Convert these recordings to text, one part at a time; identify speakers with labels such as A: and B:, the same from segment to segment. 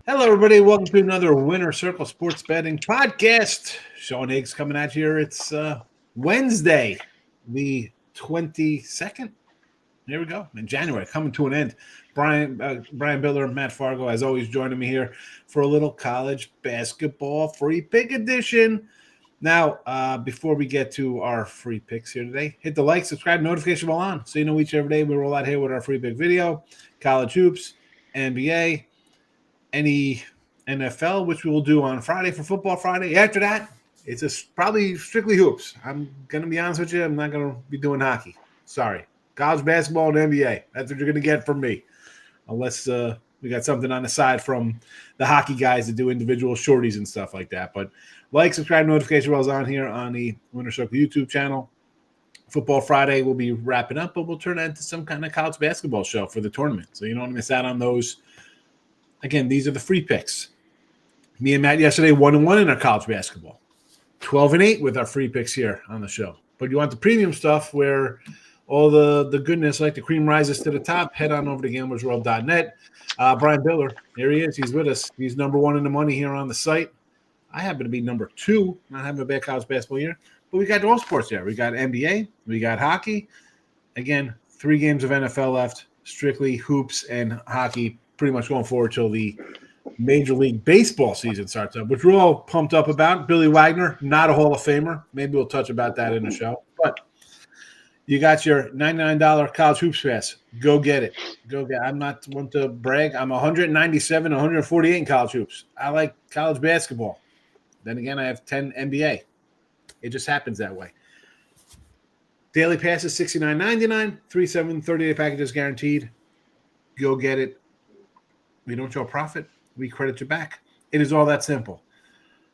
A: Hello, everybody. Welcome to another Winner Circle Sports Betting Podcast. Sean Higgs coming at you here. It's Wednesday, the 22nd. Here we go. In January, coming to an end. Brian Bitler and Matt Fargo, as always, joining me here for a little college basketball free pick edition. Now, before we get to our free picks here today, hit the like, subscribe, notification bell on so you know each and every day we roll out here with our free pick video, college hoops, NBA, any NFL, which we will do on Friday for Football Friday. After that, it's just probably strictly hoops. I'm going to be honest with you. I'm not going to be doing hockey. Sorry. College basketball and NBA. That's what you're going to get from me. Unless we got something on the side from the hockey guys that do individual shorties and stuff like that. But like, subscribe, notification bells on here on the Winner Circle YouTube channel. Football Friday will be wrapping up, but we'll turn that into some kind of college basketball show for the tournament. So you don't want to miss out on those. Again, these are the free picks. Me and Matt yesterday 1-1 in our college basketball. 12-8 with our free picks here on the show. But you want the premium stuff where all the goodness, like the cream rises to the top, head on over to gamblersworld.net. Brian Bitler, here he is. He's with us. He's number one in the money here on the site. I happen to be number two, not having a bad college basketball year. But we got all sports there. We got NBA. We got hockey. Again, 3 games of NFL left, strictly hoops and hockey, pretty much going forward till the Major League Baseball season starts up, which we're all pumped up about. Billy Wagner, not a Hall of Famer. Maybe we'll touch about that in the show. But you got your $99 college hoops pass. Go get it. Go get it. I'm not one to brag. I'm 197, 148 in college hoops. I like college basketball. Then again, I have 10 NBA. It just happens that way. Daily pass is $69.99. 3, 7, 30-day packages guaranteed. Go get it. We don't show a profit. We credit you back. It is all that simple.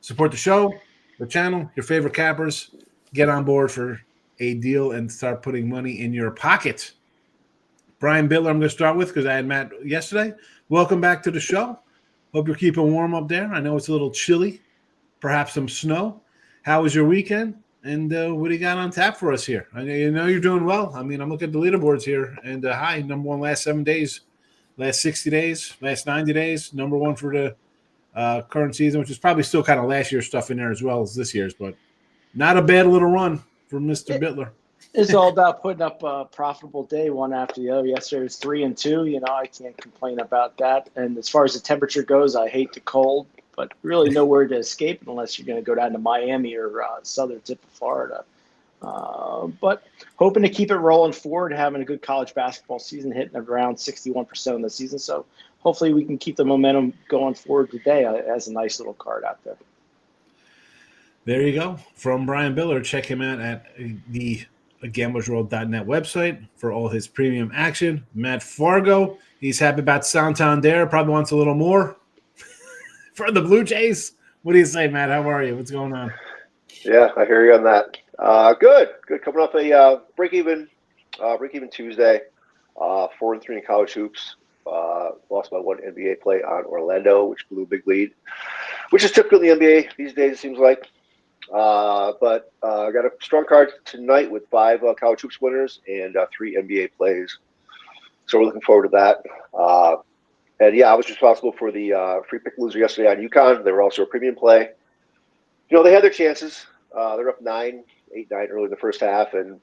A: Support the show, the channel, your favorite cappers. Get on board for a deal and start putting money in your pocket. Brian Bitler, I'm going to start with because I had Matt yesterday. Welcome back to the show. Hope you're keeping warm up there. I know it's a little chilly, perhaps some snow. How was your weekend? And what do you got on tap for us here? I know you're doing well. I mean, I'm looking at the leaderboards here. And hi, number one last 7 days. Last 60 days, last 90 days, number one for the current season, which is probably still kind of last year's stuff in there as well as this year's, but not a bad little run from Mr. Bitler.
B: It's all about putting up a profitable day one after the other. Yesterday was 3-2. You know, I can't complain about that. And as far as the temperature goes, I hate the cold, but really nowhere to escape it unless you're going to go down to Miami or southern tip of Florida. But hoping to keep it rolling forward, having a good college basketball season, hitting around 61% of the season. So hopefully we can keep the momentum going forward today as a nice little card out there.
A: There you go. From Brian Bitler, check him out at the gamblersworld.net website for all his premium action. Matt Fargo, he's happy about Santander, probably wants a little more for the Blue Jays. What do you say, Matt? How are you? What's going on?
C: Yeah, I hear you on that. Good. Coming off a break-even Tuesday, 4-3 in college hoops. Lost my one NBA play on Orlando, which blew a big lead, which is typical in the NBA these days, it seems like. But I got a strong card tonight with 5 college hoops winners and 3 NBA plays. So we're looking forward to that. And yeah, I was responsible for the free pick loser yesterday on UConn. They were also a premium play. You know, they had their chances. They're up 8-9 early in the first half, and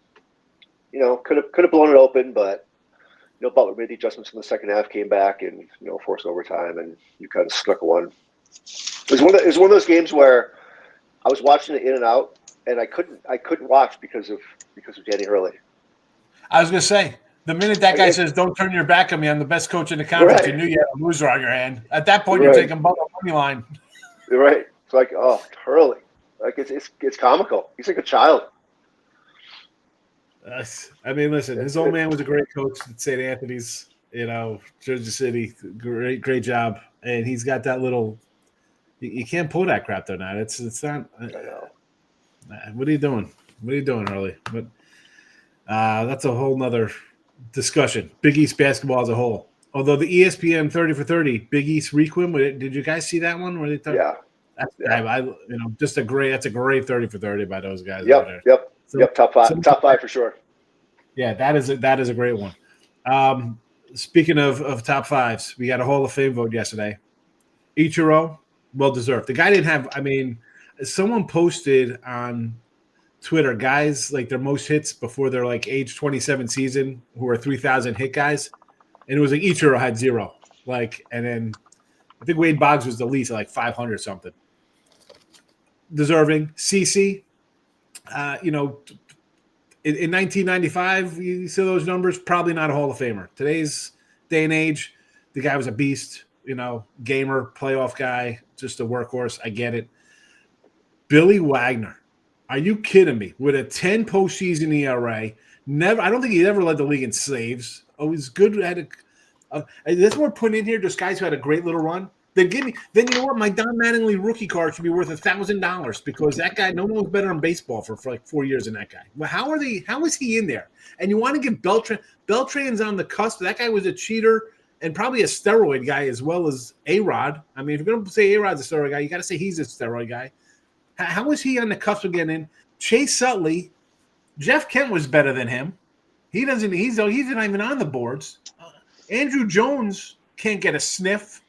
C: you know, could have blown it open, but you know, Butler made the adjustments in the second half, came back, and you know, forced overtime, and UConn snuck one. It was one of those games where I was watching it in and out, and I couldn't watch because of Danny Hurley.
A: I was going to say, the minute that guy says, "Don't turn your back on me, I'm the best coach in the conference," right, you knew you had a loser on your hand. At that point, you're taking Butler money line.
C: You're right. It's like, oh, Hurley. Like it's comical. He's like a child.
A: I mean, listen, his old man was a great coach at St. Anthony's, you know, Jersey City. Great job. And he's got that little – you can't pull that crap though now. It's not –
C: I know.
A: What are you doing? What are you doing, Hurley? But that's a whole nother discussion. Big East basketball as a whole. Although the ESPN 30 for 30, Big East Requiem, did you guys see that one? Where they
C: yeah.
A: That's a great 30 for 30 by those guys.
C: Yep. Top five for sure.
A: Yeah, that is a great one. Speaking of top fives, we got a Hall of Fame vote yesterday. Ichiro, well deserved. The guy didn't have. I mean, someone posted on Twitter, guys like their most hits before their like age 27 season, who are 3,000 hit guys, and it was like Ichiro had 0. Like, and then I think Wade Boggs was the least at like 500 something. Deserving. CC, in 1995, you see those numbers, probably not a Hall of Famer. Today's day and age, the guy was a beast, gamer, playoff guy, just a workhorse. I get it. Billy Wagner. Are you kidding me? With a 10 postseason ERA, I don't think he ever led the league in saves. Always good. That's what we're putting in here. Just guys who had a great little run. Then you know what? My Don Mattingly rookie card should be worth $1,000 because that guy, no one was better in baseball for like 4 years than that guy. Well, how is he in there? And you want to give Beltran? Beltran's on the cusp. That guy was a cheater and probably a steroid guy as well as A-Rod. I mean, if you're going to say A-Rod's a steroid guy, you got to say he's a steroid guy. How is he on the cusp of getting in? Chase Utley, Jeff Kent was better than him. He's not even on the boards. Andrew Jones can't get a sniff.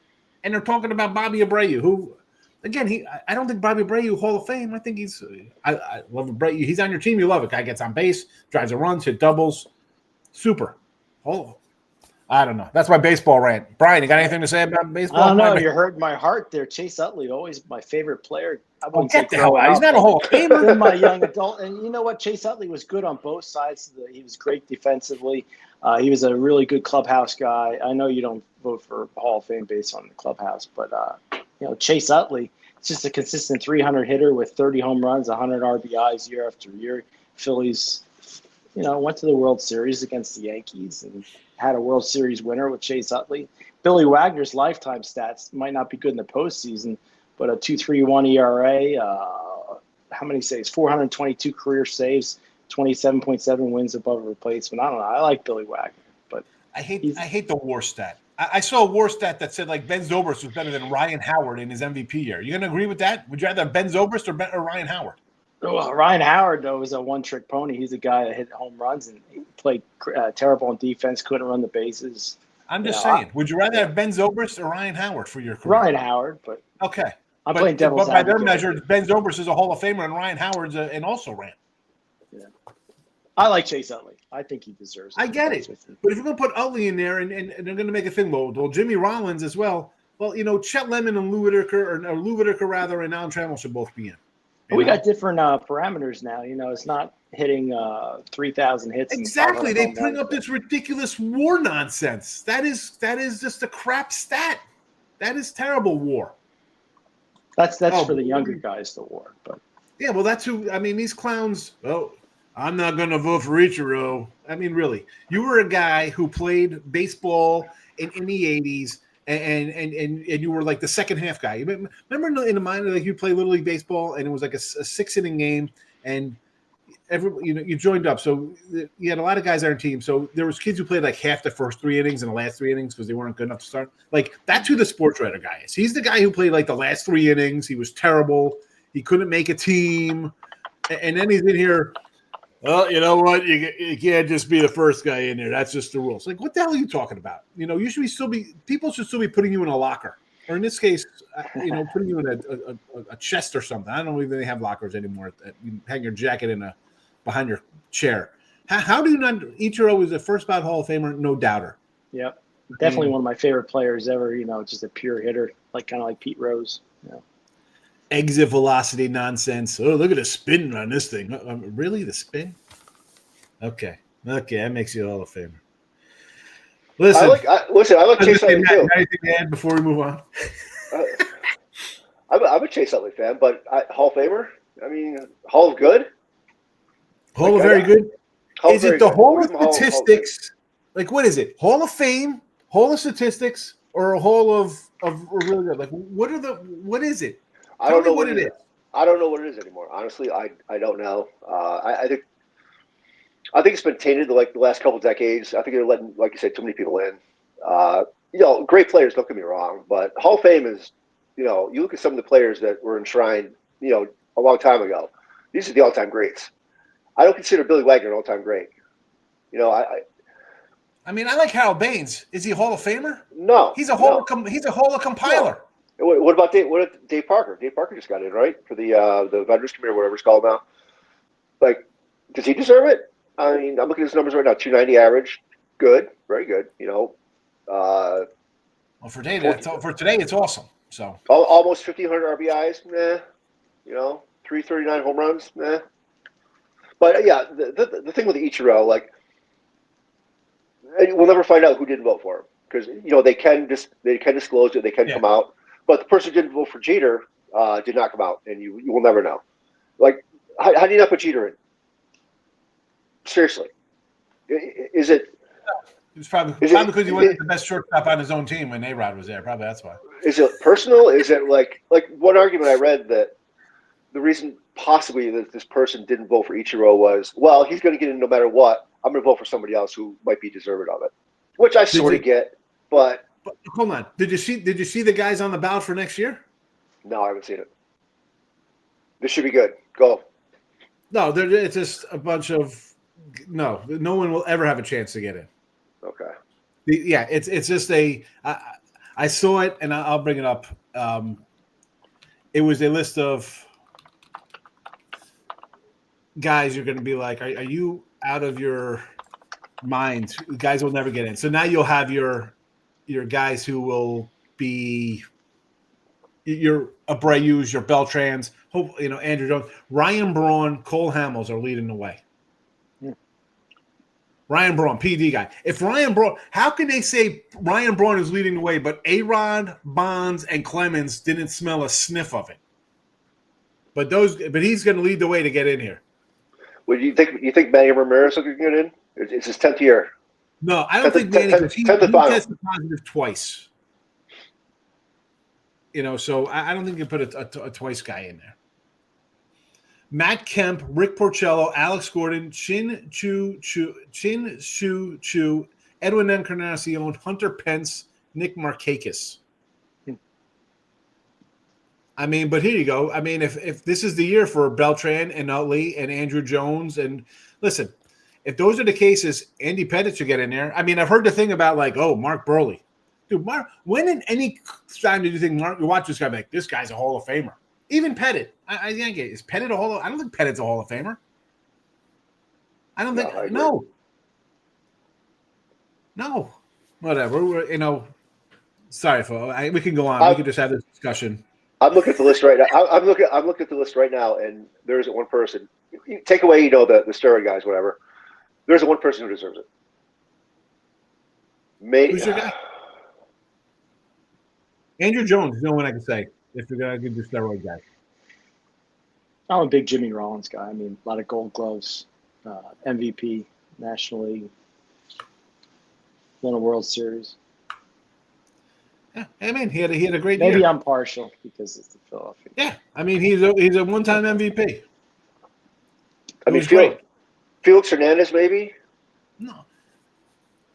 A: And they're talking about Bobby Abreu, who, again, I don't think Bobby Abreu Hall of Fame. I think I love Abreu. He's on your team. You love it. Guy gets on base, drives a runs, hit doubles. Super. Oh, I don't know. That's my baseball rant. Brian, you got anything to say about baseball?
B: I don't know. You're hurting my heart there. Chase Utley, always my favorite player. I wouldn't
A: get the hell out. He's not a Hall of Famer.
B: In my young adult. And you know what? Chase Utley was good on both sides. He was great defensively. He was a really good clubhouse guy. I know you don't vote for Hall of Fame based on the clubhouse, but Chase Utley, it's just a consistent 300 hitter with 30 home runs, 100 RBIs year after year. Phillies, went to the World Series against the Yankees and had a World Series winner with Chase Utley. Billy Wagner's lifetime stats might not be good in the postseason, but a 2.31 ERA, how many saves? 422 career saves. 27.7 wins above replacement. I don't know. I like Billy Wagner, but
A: I hate the WAR stat. I saw a WAR stat that said like Ben Zobrist was better than Ryan Howard in his MVP year. You gonna agree with that? Would you rather have Ben Zobrist or Ryan Howard?
B: Well, Ryan Howard though was a one-trick pony. He's a guy that hit home runs and he played terrible on defense. Couldn't run the bases.
A: I'm just saying. Would you rather have Ben Zobrist or Ryan Howard for your career?
B: Ryan Howard, but
A: okay.
B: I'm playing devil's
A: advocate. But by their measure, Ben Zobrist is a Hall of Famer and Ryan Howard's an also ran.
B: Yeah. I like Chase Utley. I think he deserves it.
A: I get it. But if you're going to put Utley in there and they're going to make a thing, well, Jimmy Rollins as well, Chet Lemon and Lou Whitaker, and Alan Trammell should both be in.
B: We got different parameters now. It's not hitting 3,000 hits.
A: Exactly. They bring up this ridiculous WAR nonsense. That is just a crap stat. That is terrible WAR.
B: That's for the younger guys, the WAR. But
A: yeah, well, that's who. I mean, these clowns. Oh, I'm not going to vote for Ichiro. I mean, really, you were a guy who played baseball in the 80s, and you were like the second half guy. Remember in the minor, like you play Little League baseball, and it was like a 6-inning game, and you joined up. So you had a lot of guys on your team. So there was kids who played like half the first 3 innings and the last 3 innings because they weren't good enough to start. Like that's who the sports writer guy is. He's the guy who played like the last 3 innings. He was terrible. He couldn't make a team, and then he's in here. Well, you know what? You can't just be the first guy in there. That's just the rules. Like, what the hell are you talking about? You should people should still be putting you in a locker, or in this case, putting you in a chest or something. I don't know if they have lockers anymore. You hang your jacket behind your chair. How do you not? Ichiro is the first ballot Hall of Famer, no doubter.
B: Yep, definitely one of my favorite players ever. Just a pure hitter, kind of like Pete Rose.
A: Exit velocity nonsense. Oh, look at the spin on this thing. Really, the spin? Okay, that makes you a Hall of Famer. Listen,
C: I like Chase Utley too.
A: Anything to add before we move on?
C: I'm a Chase Utley fan, but Hall of Famer. I mean, Hall of Good.
A: Hall of Very Good. Is it the Hall of Statistics? Like, what is it? Hall of Fame, Hall of Statistics, or a Hall of really good? Like, what is it?
C: I don't know what it is. I don't know what it is anymore. Honestly, I don't know. I think it's been tainted like the last couple of decades. I think they're letting, like you said, too many people in. Great players, don't get me wrong, but Hall of Fame is, you look at some of the players that were enshrined, a long time ago. These are the all-time greats. I don't consider Billy Wagner an all-time great.
A: I mean, I like Harold Baines. Is he a Hall of Famer?
C: No.
A: He's a Hall of Compiler.
C: No. What about Dave Parker? Dave Parker just got in, right, for the Vendors Committee or whatever it's called now. Like, does he deserve it? I mean, I'm looking at his numbers right now. 290 average, good, very good.
A: Well, for today, it's awesome. So
C: almost 1,500 RBIs, 339 home runs, But yeah, the thing with Ichiro, like, we'll never find out who didn't vote for him because they can disclose it, they can come out, but the person who didn't vote for Jeter did not come out, and you will never know. Like, how do you not put Jeter in? Seriously, is it?
A: It's probably because he wasn't the best shortstop on his own team when A-Rod was there. Probably that's why.
C: Is it personal? Is it like one argument I read that the reason possibly that this person didn't vote for Ichiro was, well, he's going to get in no matter what. I'm going to vote for somebody else who might be deserving of it, which I sort of get. But
A: hold on, did you see the guys on the ballot for next year?
C: No, I haven't seen it. This should be good. Go.
A: No, it's just a bunch of no one will ever have a chance to get in.
C: Okay.
A: It's just I saw it and I'll bring it up. It was a list of guys you're going to be like, are you out of your mind? Guys will never get in. So now you'll have your guys who will be your Abreu's, your Beltrans, Andrew Jones, Ryan Braun, Cole Hamels are leading the way. Ryan Braun, PD guy. If Ryan Braun, how can they say Ryan Braun is leading the way, but A-Rod, Bonds, and Clemens didn't smell a sniff of it? But he's going to lead the way to get in here.
C: Well, you think Manny Ramirez will get in? It's his 10th year.
A: No, I don't think Manny, because he tested positive twice. So I don't think you put a twice guy in there. Matt Kemp, Rick Porcello, Alex Gordon, Chin Shu Chu, Edwin Encarnacion, Hunter Pence, Nick Markakis. I mean, but here you go. I mean, if this is the year for Beltran and Utley and Andrew Jones, and listen, if those are the cases, Andy Pettitte should get in there. I mean, I've heard the thing about Mark Burley. Dude, when in any time did you think you watch this guy like, this guy's a Hall of Famer? Even Pettitte. I think is Pettitte a Hall of I don't think Pettitte's a Hall of Famer. I don't think no. Whatever. Sorry, folks. We can go on. We can just have this discussion.
C: I'm looking at the list right now. I'm looking at the list right now, and there isn't one person. Take away, the steroid guys, whatever. There isn't one person who deserves it.
A: Who's your guy? Andrew Jones is the only one I can say if you're gonna give the steroid guy.
B: I'm a big Jimmy Rollins guy. I mean, a lot of Gold Gloves, MVP, National League, won a World Series.
A: Yeah, I mean, he had a great
B: year. Maybe I'm partial because it's the Philadelphia.
A: Yeah, I mean, he's a one-time MVP.
C: I mean, Felix Hernandez, maybe.
A: No,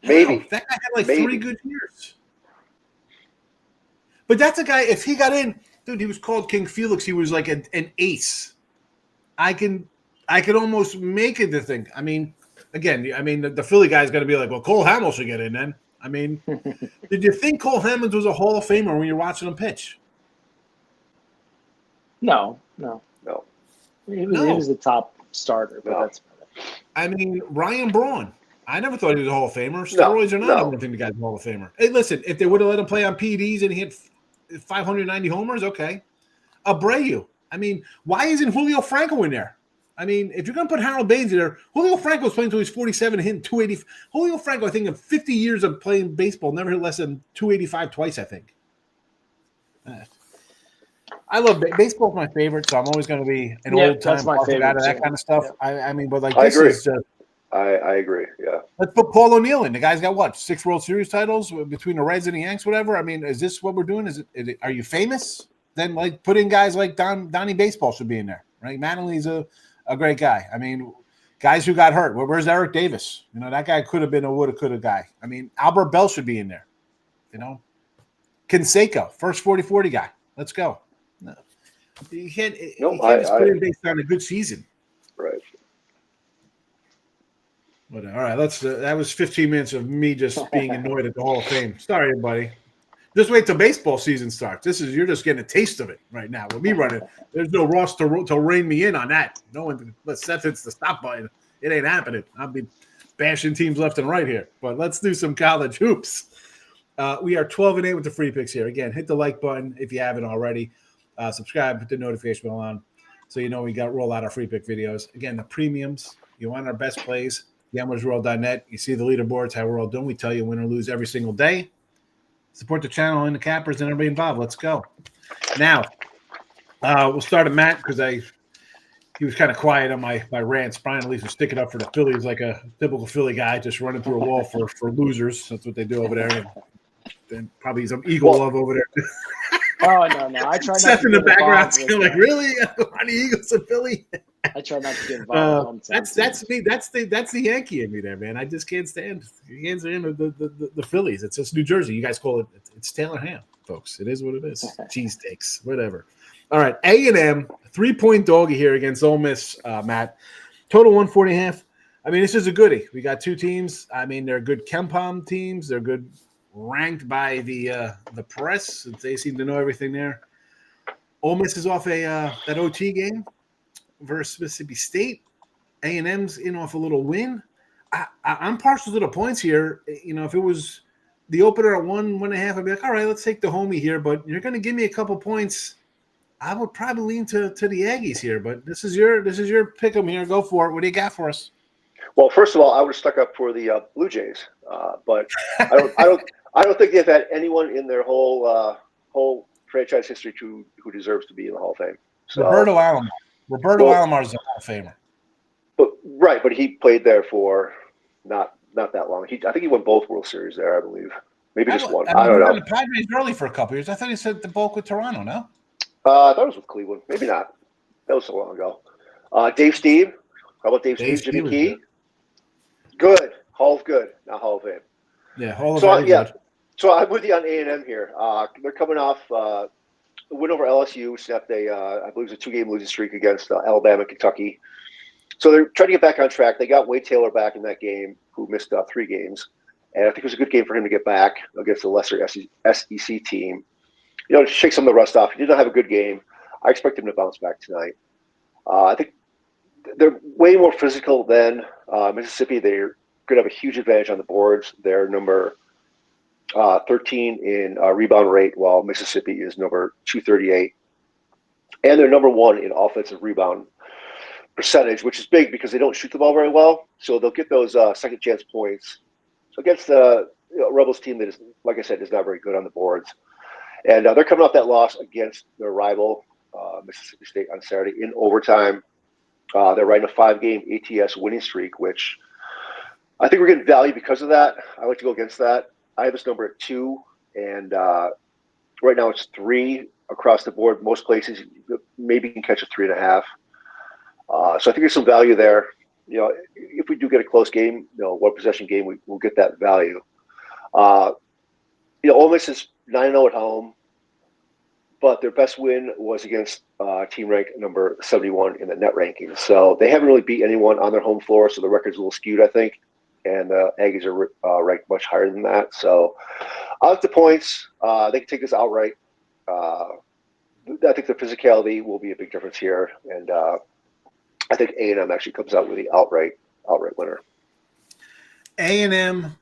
C: maybe
A: that guy had 3 good years. But that's a guy. If he got in, dude, he was called King Felix. He was like an ace. I could almost make it the thing. I mean, again, the Philly guy's going to be like, well, Cole Hamels should get in then. I mean, did you think Cole Hamels was a Hall of Famer when you're watching him pitch?
B: No. He was the top starter, but that's about it.
A: I mean, Ryan Braun. I never thought he was a Hall of Famer. Steroids are not. I don't think the guy's a Hall of Famer. Hey, listen, if they would have let him play on PEDs and he hit 590 homers, okay. Abreu. I mean, why isn't Julio Franco in there? I mean, if you're going to put Harold Baines in there, Julio Franco was playing until he's 47 and hitting 280. Julio Franco, I think, in 50 years of playing baseball, never hit less than 285 twice, I think. I love baseball. Is my favorite, so I'm always going to be an old-time favorite out of that kind of stuff. Yeah. I mean, but this is just –
C: I agree, yeah.
A: Let's put Paul O'Neill in. The guy's got, what, 6 World Series titles between the Reds and the Yanks, whatever? I mean, is this what we're doing? Are you famous? Then, put in guys like Donnie Baseball should be in there, right? Mattingly's a great guy. I mean, guys who got hurt. Where's Eric Davis? That guy could have been a woulda, coulda guy. I mean, Albert Bell should be in there. Canseco, first 40-40 guy. Let's go. No. You can't just put in based on a good season.
C: Right.
A: All right, that was 15 minutes of me just being annoyed at the Hall of Fame. Sorry, everybody. Just wait till baseball season starts. You're just getting a taste of it right now. With me running, there's no Ross to rein me in on that. No one, let's set it's the stop button. It ain't happening. I'll be bashing teams left and right here. But let's do some college hoops. We are 12-8 with the free picks here. Again, hit the like button if you haven't already. Subscribe, put the notification bell on so you know we got roll out our free pick videos. Again, the premiums. You want our best plays, gamblersworld.net. You see the leaderboards, how we're all doing. We tell you win or lose every single day. Support the channel and the cappers and everybody involved. Let's go. Now, we'll start at Matt because he was kind of quiet on my rants. Brian at least was sticking up for the Phillies like a typical Philly guy, just running through a wall for losers. That's what they do over there. And then probably some Eagle love over there.
B: Oh, no. I try not
A: Seth
B: to
A: in the
B: get
A: background,
B: involved
A: like, really? On the Eagles of Philly?
B: I try not to get involved.
A: That's me. That's the Yankee in me there, man. I just can't stand the Phillies. It's just New Jersey. You guys call it. It's Taylor ham, folks. It is what it is. Cheesesteaks, whatever. All right, A&M 3-point doggy here against Ole Miss. Matt, total 140.5. I mean, this is a goodie. We got two teams. I mean, they're good KenPom teams. They're good, ranked by the press. They seem to know everything there. Ole Miss is off that OT game versus Mississippi State. A&M's in off a little win. I'm partial to the points here. You know, if it was the opener at 1.5, I'd be like, all right, let's take the homie here. But you're going to give me a couple points. I would probably lean to the Aggies here. But this is your pick 'em here. Go for it. What do you got for us?
C: Well, first of all, I would have stuck up for the Blue Jays, but I don't think they've had anyone in their whole franchise history who deserves to be in the Hall of Fame. So,
A: Roberto Alomar is a Hall of Famer.
C: But he played there for not that long. I think he won both World Series there, I believe. Maybe just one. I don't know.
A: The Padres early for a couple years. I thought he said the bulk with Toronto. No,
C: I thought it was with Cleveland. Maybe not. That was so long ago. Dave Steve. How about Dave Steve? Jimmy Key. Good. Hall of Good, not Hall of Fame.
A: Yeah, Hall of Fame.
C: Good. So I'm with you on A&M here. They're coming off a win over LSU, snapped I believe it was a 2-game losing streak against Alabama, Kentucky. So they're trying to get back on track. They got Wade Taylor back in that game, who missed 3 games. And I think it was a good game for him to get back against a lesser SEC team. You know, to shake some of the rust off. He did not have a good game. I expect him to bounce back tonight. I think they're way more physical than Mississippi. They're going to have a huge advantage on the boards. They're number 13 in rebound rate, while Mississippi is number 238. And they're number 1 in offensive rebound percentage, which is big because they don't shoot the ball very well. So they'll get those second chance points against the Rebels team that is, like I said, is not very good on the boards. And they're coming off that loss against their rival, Mississippi State, on Saturday in overtime. They're riding a 5-game ATS winning streak, which I think we're getting value because of that. I like to go against that. I have this number at 2, and right now it's 3 across the board. Most places, maybe you can catch a 3.5. So I think there's some value there. You know, if we do get a close game, one possession game, we'll get that value. Ole Miss is 9-0 at home, but their best win was against team ranked number 71 in the net rankings. So they haven't really beat anyone on their home floor, so the record's a little skewed, I think. And the Aggies are ranked much higher than that. So I like the points. They can take this outright. I think the physicality will be a big difference here, and I think A&M actually comes out with the outright winner.
A: A&M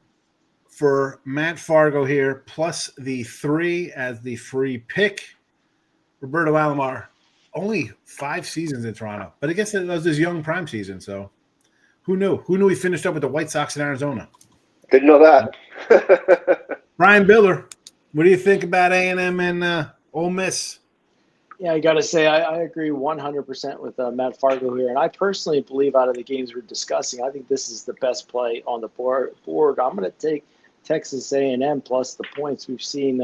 A: for Matt Fargo here, plus the 3 as the free pick. Roberto Alomar, only 5 seasons in Toronto, but I guess it was his young prime season. So who knew? Who knew he finished up with the White Sox in Arizona?
C: Didn't know that.
A: Brian Bitler, what do you think about A&M and Ole Miss?
B: Yeah, I got to say, I agree 100% with Matt Fargo here. And I personally believe out of the games we're discussing, I think this is the best play on the board. I'm going to take Texas A&M plus the points. We've seen,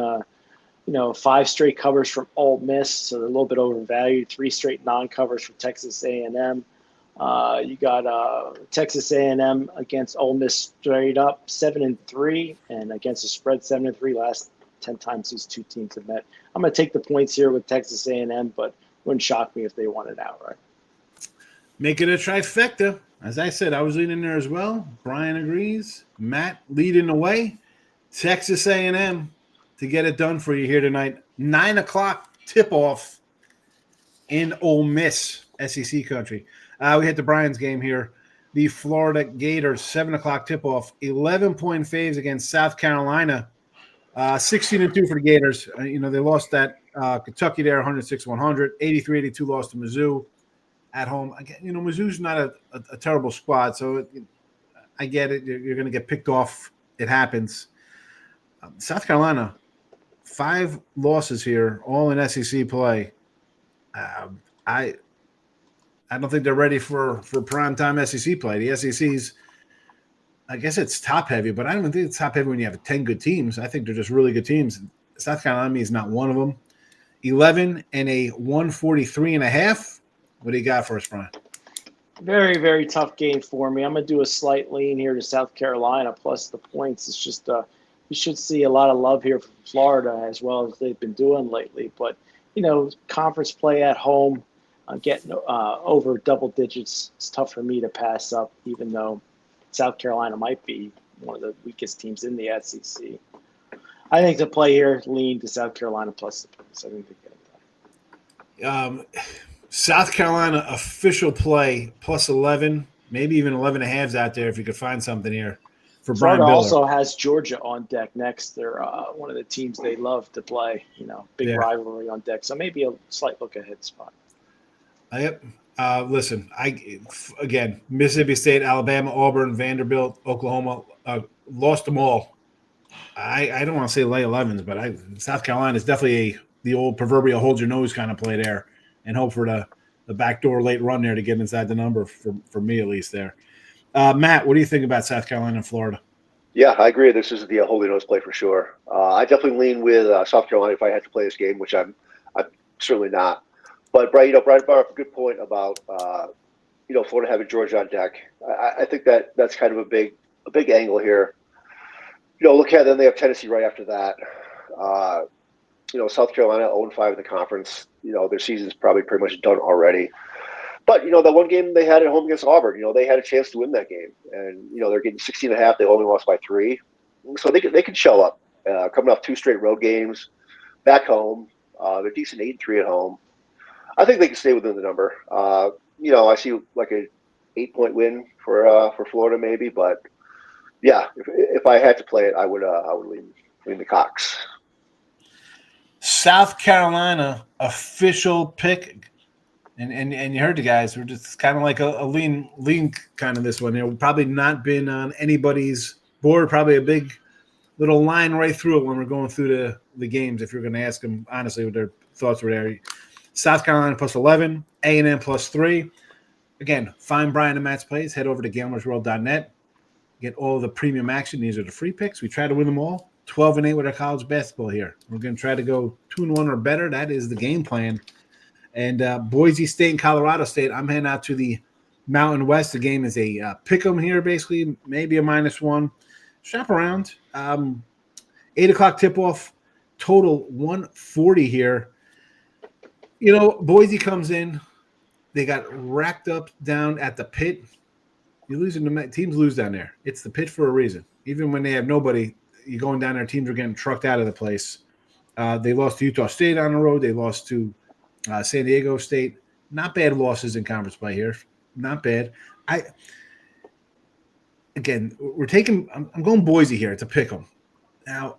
B: 5 straight covers from Ole Miss, so they're a little bit overvalued. 3 straight non-covers from Texas A&M. You got Texas A&M against Ole Miss straight up 7-3, and against the spread 7-3 last 10 times these two teams have met. I'm going to take the points here with Texas A&M, but wouldn't shock me if they won it outright.
A: Make it a trifecta. As I said, I was leading there as well. Brian agrees. Matt leading the way. Texas A&M to get it done for you here tonight. 9 o'clock tip-off in Ole Miss, SEC country. We hit the Brian's game here. The Florida Gators, 7 o'clock tip-off, 11-point faves against South Carolina. 16-2 for the Gators. They lost that Kentucky there, 106-100. 83-82 lost to Mizzou at home. Again, Mizzou's not a terrible squad, so I get it. You're going to get picked off. It happens. South Carolina, 5 losses here, all in SEC play. I don't think they're ready for primetime SEC play. The SEC's, I guess it's top heavy, but I don't think it's top heavy when you have 10 good teams. I think they're just really good teams. South Carolina is not one of them. 11 and a 143.5. What do you got for us, Brian?
B: Very, very tough game for me. I'm going to do a slight lean here to South Carolina plus the points. It's just you should see a lot of love here from Florida as well as they've been doing lately. But, conference play at home, getting over double digits, it's tough for me to pass up, even though South Carolina might be one of the weakest teams in the SEC. I think the play here, lean to South Carolina plus the points. I think they get it done.
A: South Carolina official play plus 11, maybe even 11.5s out there if you could find something here for Brian
B: Florida
A: Bitler.
B: also has Georgia on deck next. They're one of the teams they love to play, big rivalry on deck. So maybe a slight look ahead spot.
A: Yep. Listen, again, Mississippi State, Alabama, Auburn, Vanderbilt, Oklahoma, lost them all. I don't want to say lay 11s, but South Carolina is definitely the old proverbial hold your nose kind of play there and hope for the backdoor late run there to get inside the number for me at least there. Matt, what do you think about South Carolina and Florida?
C: Yeah, I agree. This is the holy nose play for sure. I definitely lean with South Carolina if I had to play this game, which I'm certainly not. But Brian brought up a good point about Florida having Georgia on deck. I think that's kind of a big angle here. Look at them; they have Tennessee right after that. South Carolina 0-5 in the conference. Their season's probably pretty much done already. But, the one game they had at home against Auburn, they had a chance to win that game. And, they're getting 16.5. They only lost by 3. So they can show up. Coming off 2 straight road games, back home. They're decent 8-3 at home. I think they can stay within the number. I see like a 8-point win for Florida maybe. But, yeah, if I had to play it, I would lean the Cocks.
A: South Carolina official pick, and you heard the guys. We're just kind of like a lean kind of this one. We've probably not been on anybody's board. Probably a big little line right through it when we're going through the games. If you're going to ask them honestly what their thoughts were there. South Carolina plus 11, A&M plus 3. Again, find Brian and Matt's plays. Head over to gamblersworld.net. Get all the premium action. These are the free picks. We try to win them all. 12-8 with our college basketball here. We're going to try to go 2-1 or better. That is the game plan. And Boise State and Colorado State, I'm heading out to the Mountain West. The game is a pick 'em here, basically, maybe a -1. Shop around. 8 o'clock tip-off, total 140 here. Boise comes in. They got racked up down at the pit. Teams lose down there. It's the pit for a reason. Even when they have nobody, you're going down there, teams are getting trucked out of the place. They lost to Utah State on the road. They lost to San Diego State. Not bad losses in conference play here. Not bad. I'm going Boise here. It's a pick 'em. Now,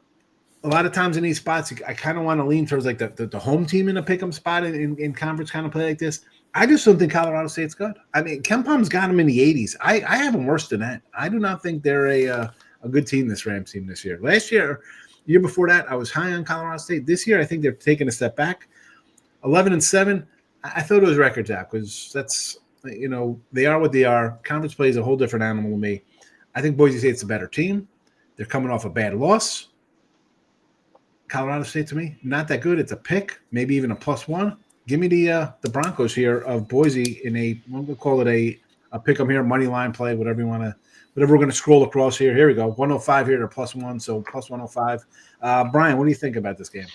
A: a lot of times in these spots, I kind of want to lean towards like the home team in a pick 'em spot in conference kind of play like this. I just don't think Colorado State's good. I mean, KenPom's got them in the 80s. I have them worse than that. I do not think they're a good team, this Rams team this year. Last year, year before that, I was high on Colorado State. This year, I think they're taking a step back. 11-7. I throw those records out because that's, they are what they are. Conference play is a whole different animal to me. I think Boise State's a better team. They're coming off a bad loss. Colorado State, to me, not that good. It's a pick, maybe even a +1. Give me the Broncos here of Boise in we'll call it a pick 'em here, money line play, whatever you want to. Whatever we're going to scroll across here. Here we go. 105 here to +1, so plus 105. Brian, what do you think about this game?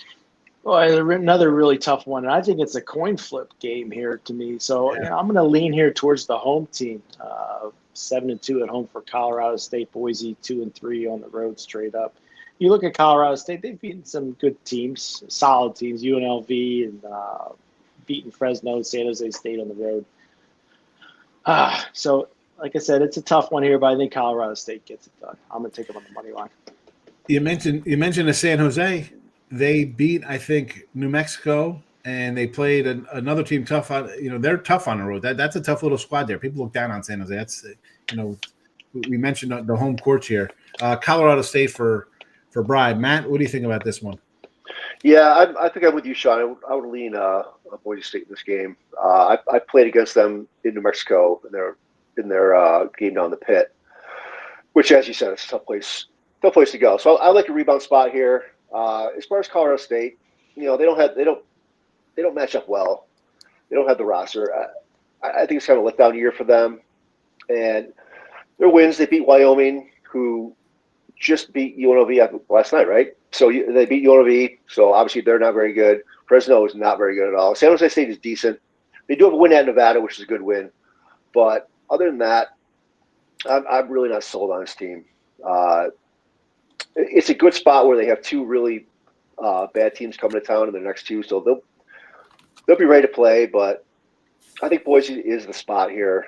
B: Well, another really tough one. And I think it's a coin flip game here to me. So I'm going to lean here towards the home team. 7-2 at home for Colorado State, Boise 2-3 on the road straight up. you look at Colorado State, they've beaten some good teams, solid teams, UNLV and beaten Fresno, San Jose State on the road. So, like I said, it's a tough one here, but I think Colorado State gets it done. I'm going to take them on the money line.
A: You mentioned the San Jose. They beat, I think, New Mexico, and they played another team tough on. They're tough on the road. That's a tough little squad there. People look down on San Jose. That's we mentioned the home court here. Colorado State for Bride. Matt, what do you think about this one?
C: Yeah, I think I'm with you, Sean. I would lean Boise State in this game. I played against them in New Mexico in their game down the pit, which, as you said, it's a tough place to go. So I like a rebound spot here. As far as Colorado State, they don't match up well. They don't have the roster. I think it's kind of a letdown year for them. And their wins, they beat Wyoming, who just beat UNLV last night, right? So they beat UNLV, so obviously they're not very good. Fresno is not very good at all. San Jose State is decent. They do have a win at Nevada, which is a good win. But other than that, I'm really not sold on this team. It's a good spot where they have two really bad teams coming to town in the next two, so they'll be ready to play. But I think Boise is the spot here.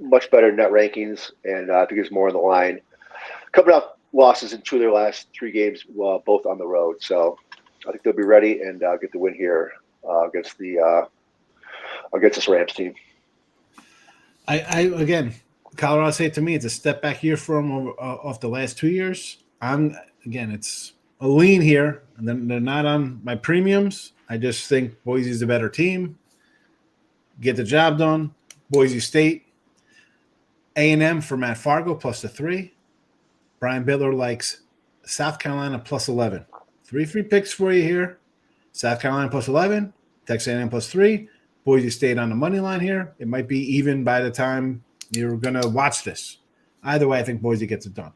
C: Much better net rankings, and I think there's more on the line. Coming off losses in two of their last three games, both on the road. So I think they'll be ready and get the win here against this Rams team.
A: Again, Colorado State, to me, it's a step back year for them off the last 2 years. It's a lean here, and then they're not on my premiums. I just think Boise's a better team. Get the job done. Boise State. A&M for Matt Fargo plus the 3. Brian Bitler likes South Carolina plus 11. 3 free picks for you here. South Carolina plus 11. Texas A&M plus 3. Boise State on the money line here. It might be even by the time you're going to watch this. Either way, I think Boise gets it done.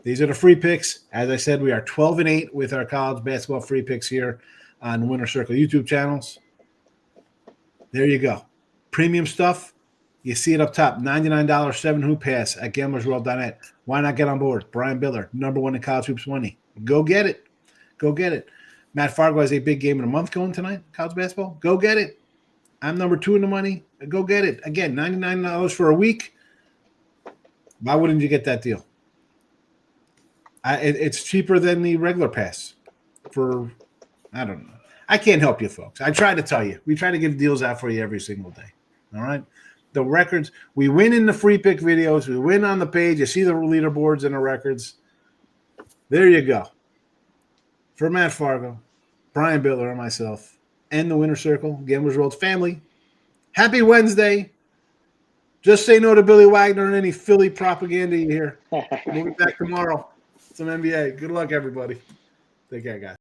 A: These are the free picks. As I said, we are 12-8 with our college basketball free picks here on the Winner Circle YouTube channels. There you go. Premium stuff. You see it up top, $99 7-hoop pass at gamblersworld.net. Why not get on board? Brian Bitler, #1 in college hoops money. Go get it. Go get it. Matt Fargo has a big game of the month going tonight, college basketball. Go get it. I'm #2 in the money. Go get it. Again, $99 for a week. Why wouldn't you get that deal? It's cheaper than the regular pass I don't know. I can't help you, folks. I try to tell you. We try to give deals out for you every single day. All right? The records, we win in the free pick videos. We win on the page. You see the leaderboards and the records. There you go. For Matt Fargo, Brian Bitler, and myself, and the Winner Circle, Gamblers World family, happy Wednesday. Just say no to Billy Wagner and any Philly propaganda you hear. We'll be back tomorrow. Some NBA. Good luck, everybody. Take care, guys.